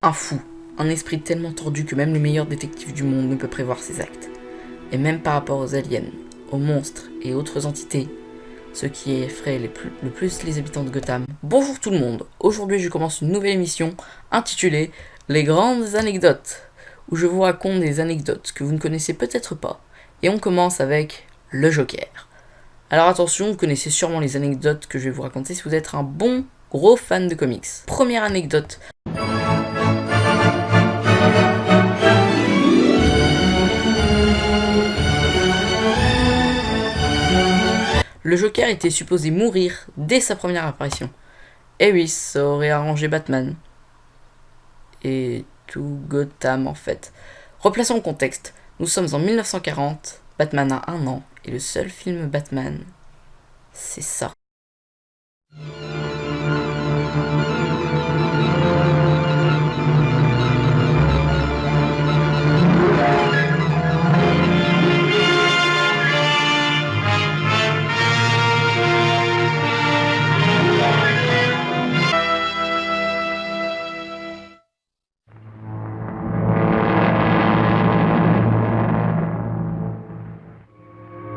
Un fou, un esprit tellement tordu que même le meilleur détective du monde ne peut prévoir ses actes. Et même par rapport aux aliens, aux monstres et autres entités, ce qui effraie le plus les habitants de Gotham. Bonjour tout le monde, aujourd'hui je commence une nouvelle émission intitulée Les grandes anecdotes, où je vous raconte des anecdotes que vous ne connaissez peut-être pas. Et on commence avec le Joker. Alors attention, vous connaissez sûrement les anecdotes que je vais vous raconter si vous êtes un bon gros fan de comics. Première anecdote. Le Joker était supposé mourir dès sa première apparition. Et oui, ça aurait arrangé Batman. Et tout Gotham en fait. Replaçons le contexte. Nous sommes en 1940, Batman a 1 an, et le seul film Batman, c'est ça.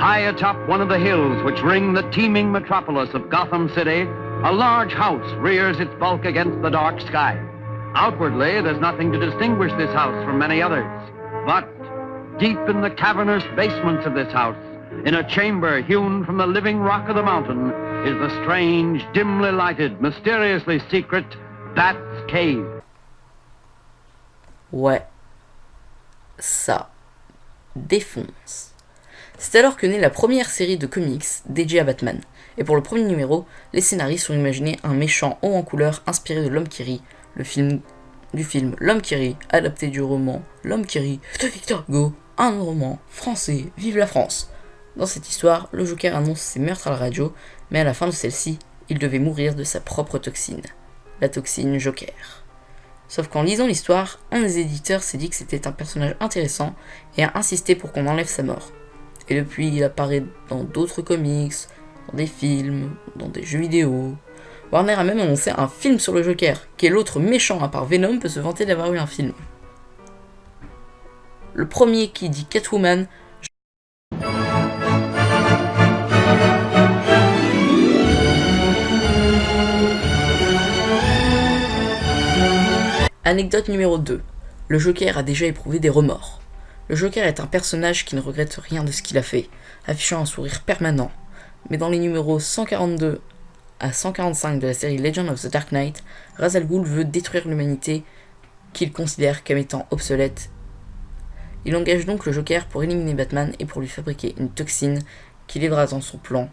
High atop one of the hills which ring the teeming metropolis of Gotham City, a large house rears its bulk against the dark sky. Outwardly, there's nothing to distinguish this house from many others. But deep in the cavernous basements of this house, in a chamber hewn from the living rock of the mountain, is the strange, dimly lighted, mysteriously secret Bat's Cave. Ouais, ça défonce. C'est alors que naît la première série de comics dédiée à Batman. Et pour le premier numéro, les scénaristes ont imaginé un méchant haut en couleur inspiré de L'Homme qui rit, du film L'Homme qui rit, adapté du roman L'Homme qui rit de Victor Hugo, un roman français, vive la France. Dans cette histoire, le Joker annonce ses meurtres à la radio, mais à la fin de celle-ci, il devait mourir de sa propre toxine, la toxine Joker. Sauf qu'en lisant l'histoire, un des éditeurs s'est dit que c'était un personnage intéressant et a insisté pour qu'on enlève sa mort. Et depuis, il apparaît dans d'autres comics, dans des films, dans des jeux vidéo. Warner a même annoncé un film sur le Joker. Quel autre méchant à part Venom peut se vanter d'avoir eu un film? Le premier qui dit Catwoman. Anecdote numéro 2. Le Joker a déjà éprouvé des remords. Le Joker est un personnage qui ne regrette rien de ce qu'il a fait, affichant un sourire permanent. Mais dans les numéros 142 à 145 de la série Legend of the Dark Knight, Ra's al Ghul veut détruire l'humanité qu'il considère comme étant obsolète. Il engage donc le Joker pour éliminer Batman et pour lui fabriquer une toxine qui l'aidera dans son plan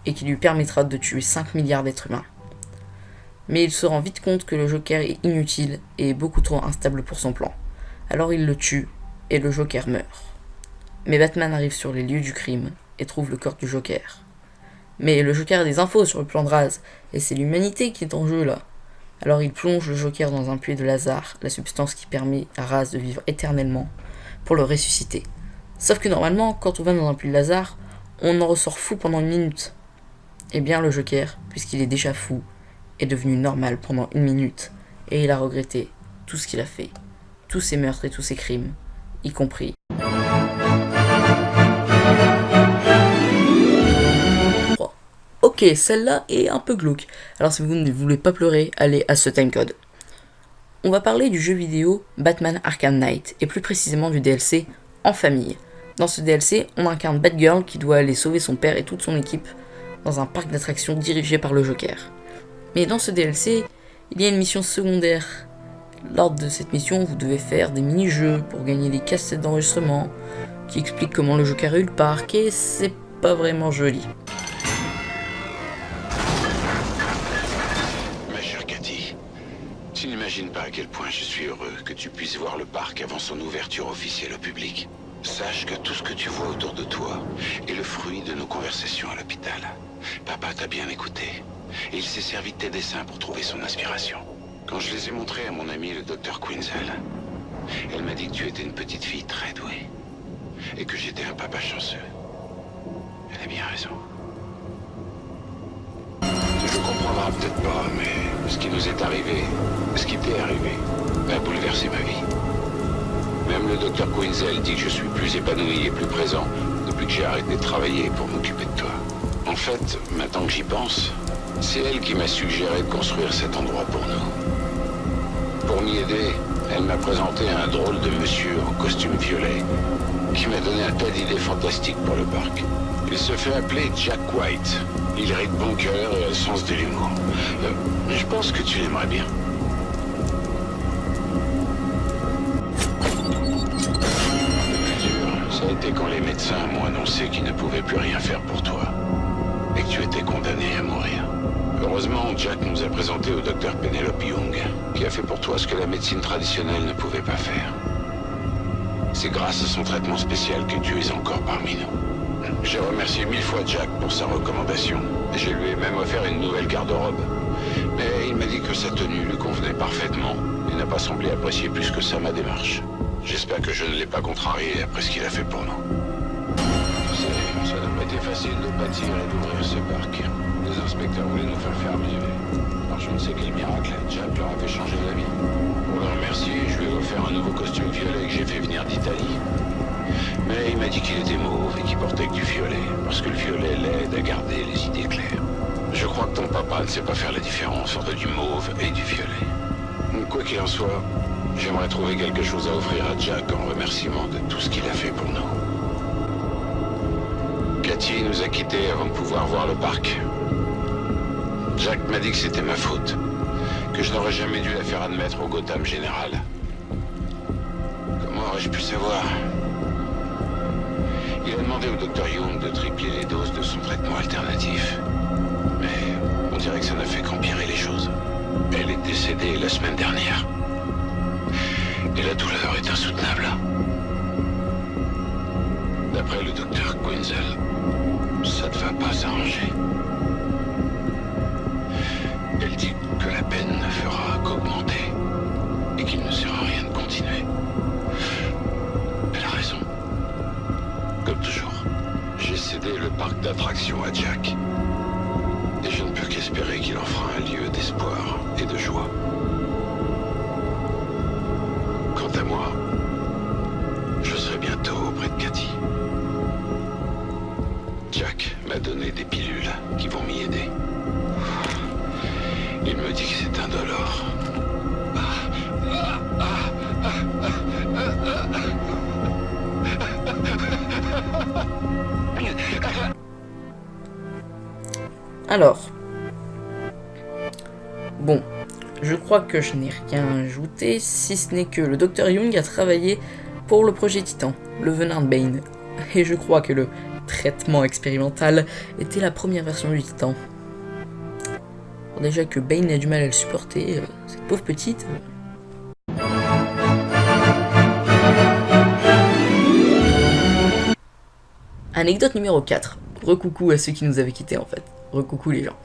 et qui lui permettra de tuer 5 milliards d'êtres humains. Mais il se rend vite compte que le Joker est inutile et beaucoup trop instable pour son plan. Alors il le tue et le Joker meurt. Mais Batman arrive sur les lieux du crime et trouve le corps du Joker. Mais le Joker a des infos sur le plan de Ra's, et c'est l'humanité qui est en jeu là. Alors il plonge le Joker dans un puits de Lazare, la substance qui permet à Ra's de vivre éternellement, pour le ressusciter. Sauf que normalement, quand on va dans un puits de Lazare, on en ressort fou pendant 1 minute. Eh bien le Joker, puisqu'il est déjà fou, est devenu normal pendant 1 minute, et il a regretté tout ce qu'il a fait, tous ses meurtres et tous ses crimes, y compris. Ok, celle-là est un peu glauque, alors si vous ne voulez pas pleurer, allez à ce timecode. On va parler du jeu vidéo Batman Arkham Knight, et plus précisément du DLC En Famille. Dans ce DLC, on incarne Batgirl qui doit aller sauver son père et toute son équipe dans un parc d'attractions dirigé par le Joker. Mais dans ce DLC, il y a une mission secondaire. Lors de cette mission, vous devez faire des mini-jeux pour gagner des cassettes d'enregistrement qui expliquent comment le Joker a eu le parc, et c'est pas vraiment joli. Ma chère Cathy, tu n'imagines pas à quel point je suis heureux que tu puisses voir le parc avant son ouverture officielle au public. Sache que tout ce que tu vois autour de toi est le fruit de nos conversations à l'hôpital. Papa t'a bien écouté, et il s'est servi de tes dessins pour trouver son inspiration. Quand je les ai montrés à mon ami le docteur Quinzel, elle m'a dit que tu étais une petite fille très douée, et que j'étais un papa chanceux. Elle a bien raison. Je comprendras peut-être pas, mais ce qui nous est arrivé, ce qui t'est arrivé, a bouleversé ma vie. Même le docteur Quinzel dit que je suis plus épanoui et plus présent depuis que j'ai arrêté de travailler pour m'occuper de toi. En fait, maintenant que j'y pense, c'est elle qui m'a suggéré de construire cet endroit pour nous. Pour m'y aider, elle m'a présenté un drôle de monsieur en costume violet qui m'a donné un tas d'idées fantastiques pour le parc. Il se fait appeler Jack White. Il rit de bon cœur et a le sens de l'humour. Je pense que tu l'aimerais bien. Ça a été quand les médecins m'ont annoncé qu'ils ne pouvaient plus rien faire pour toi et que tu étais condamné à mourir. Heureusement, Jack nous a présenté au docteur Penelope Young, qui a fait pour toi ce que la médecine traditionnelle ne pouvait pas faire. C'est grâce à son traitement spécial que tu es encore parmi nous. J'ai remercié 1000 fois Jack pour sa recommandation. Je lui ai même offert une nouvelle garde-robe. Mais il m'a dit que sa tenue lui convenait parfaitement et n'a pas semblé apprécier plus que ça ma démarche. J'espère que je ne l'ai pas contrarié après ce qu'il a fait pour nous. Tu sais, ça n'a pas été facile de bâtir et d'ouvrir ce parc. Les inspecteurs voulaient nous faire fermer. Alors je ne sais quel miracle, Jack leur a fait changer d'avis. Pour le remercier, je lui ai offert un nouveau costume violet que j'ai fait venir d'Italie. Mais il m'a dit qu'il était mauve et qu'il portait que du violet, parce que le violet l'aide à garder les idées claires. Je crois que ton papa ne sait pas faire la différence entre du mauve et du violet. Quoi qu'il en soit, j'aimerais trouver quelque chose à offrir à Jack en remerciement de tout ce qu'il a fait pour nous. Cathy nous a quittés avant de pouvoir voir le parc. Jack m'a dit que c'était ma faute, que je n'aurais jamais dû la faire admettre au Gotham général. Comment aurais-je pu savoir? Il a demandé au docteur Young de tripler les doses de son traitement alternatif. Mais on dirait que ça n'a fait qu'empirer les choses. Elle est décédée la semaine dernière. Et la douleur est insoutenable. D'après le docteur Quinzel, ça ne va pas s'arranger. Elle dit que la peine ne fera qu'augmenter et qu'il ne sert à rien de continuer. Elle a raison. Comme toujours, j'ai cédé le parc d'attractions à Jack. Et je ne peux qu'espérer qu'il en fera un lieu d'espoir et de joie. Quant à moi, je serai bientôt auprès de Cathy. Jack m'a donné des pilules qui vont m'y aider. Il me dit que c'est indolore. Alors, bon, je crois que je n'ai rien ajouté, si ce n'est que le Dr Young a travaillé pour le projet Titan, le venin de Bane, et je crois que le traitement expérimental était la première version du Titan. Alors déjà que Bane a du mal à le supporter, cette pauvre petite... Anecdote numéro 4. Recoucou à ceux qui nous avaient quittés en fait. Recoucou les gens.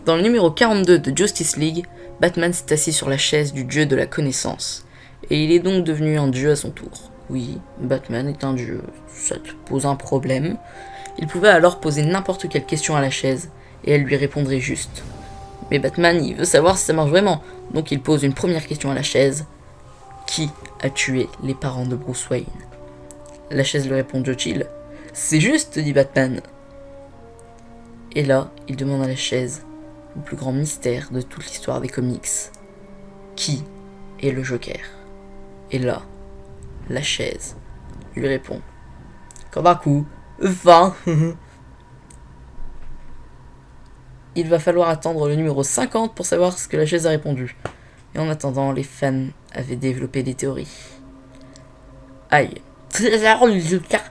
Dans le numéro 42 de Justice League, Batman s'est assis sur la chaise du dieu de la connaissance. Et il est donc devenu un dieu à son tour. Oui, Batman est un dieu. Ça te pose un problème. Il pouvait alors poser n'importe quelle question à la chaise, et elle lui répondrait juste. Mais Batman, il veut savoir si ça marche vraiment. Donc il pose une première question à la chaise. Qui a tué les parents de Bruce Wayne? La chaise lui répond Joe Chill. C'est juste, dit Batman. Et là, il demande à la chaise le plus grand mystère de toute l'histoire des comics. Qui est le Joker? Et là, la chaise lui répond. Comme un coup, 20. Il va falloir attendre le numéro 50 pour savoir ce que la chaise a répondu. Et en attendant, les fans avaient développé des théories. Aïe. Alors le Joker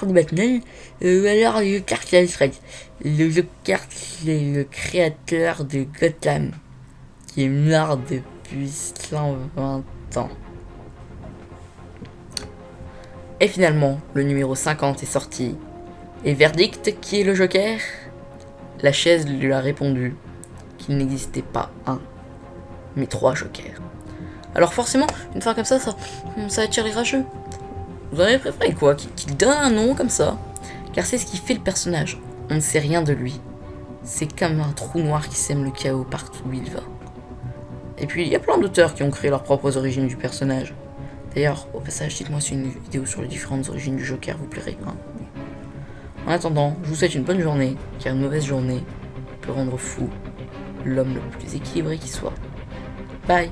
de Batman, alors le Joker c'est Alfred. Le Joker c'est le créateur de Gotham, qui est mort depuis 120 ans. Et finalement, le numéro 50 est sorti. Et verdict, qui est le Joker? La chaise lui a répondu qu'il n'existait pas un, mais 3 Jokers. Alors forcément, une fois comme ça attire les rageux. Vous auriez préféré quoi? Qu'il donne un nom comme ça? Car c'est ce qui fait le personnage. On ne sait rien de lui. C'est comme un trou noir qui sème le chaos partout où il va. Et puis, il y a plein d'auteurs qui ont créé leurs propres origines du personnage. D'ailleurs, au passage, dites-moi si une vidéo sur les différentes origines du Joker vous plairait. Hein. En attendant, je vous souhaite une bonne journée, car une mauvaise journée peut rendre fou l'homme le plus équilibré qui soit. Bye!